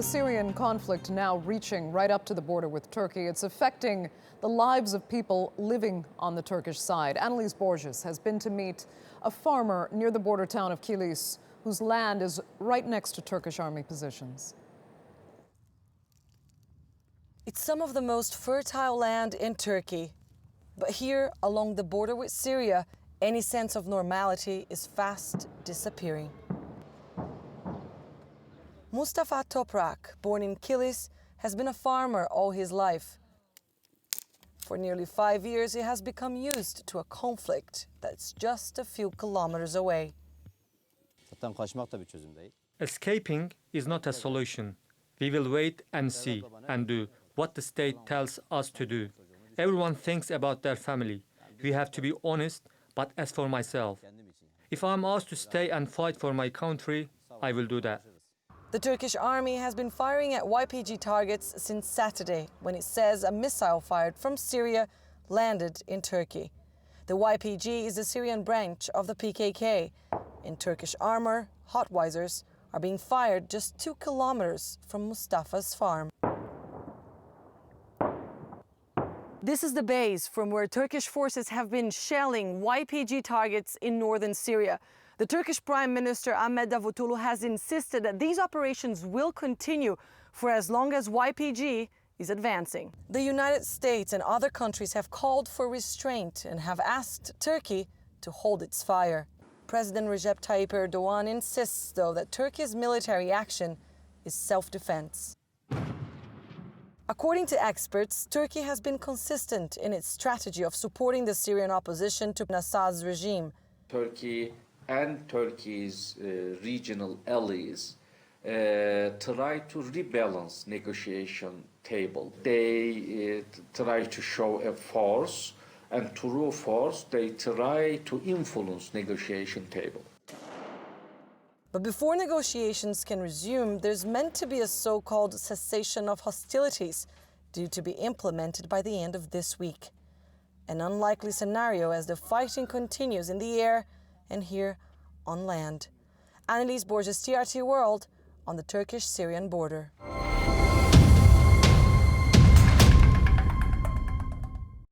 The Syrian conflict now reaching right up to the border with Turkey. It's affecting the lives of people living on the Turkish side. Anelise Borges has been to meet a farmer near the border town of Kilis, whose land is right next to Turkish army positions. It's some of the most fertile land in Turkey. But here, along the border with Syria, any sense of normality is fast disappearing. Mustafa Toprak, born in Kilis, has been a farmer all his life. For nearly 5 years, he has become used to a conflict that's just a few kilometers away. Escaping is not a solution. We will wait and see and do what the state tells us to do. Everyone thinks about their family. We have to be honest, but as for myself, if I'm asked to stay and fight for my country, I will do that. The Turkish army has been firing at YPG targets since Saturday, when it says a missile fired from Syria landed in Turkey. The YPG is the Syrian branch of the PKK. In Turkish armor, hotwisers are being fired just 2 kilometers from Mustafa's farm. This is the base from where Turkish forces have been shelling YPG targets in northern Syria. The Turkish Prime Minister Ahmet Davutoglu has insisted that these operations will continue for as long as YPG is advancing. The United States and other countries have called for restraint and have asked Turkey to hold its fire. President Recep Tayyip Erdogan insists, though, that Turkey's military action is self-defense. According to experts, Turkey has been consistent in its strategy of supporting the Syrian opposition to Assad's regime. Turkey and Turkey's regional allies try to rebalance negotiation table. They try to show a force, and through force they try to influence negotiation table. But before negotiations can resume, there's meant to be a so-called cessation of hostilities due to be implemented by the end of this week. An unlikely scenario as the fighting continues in the air and here on land. Anelise Borges, TRT World, on the Turkish-Syrian border.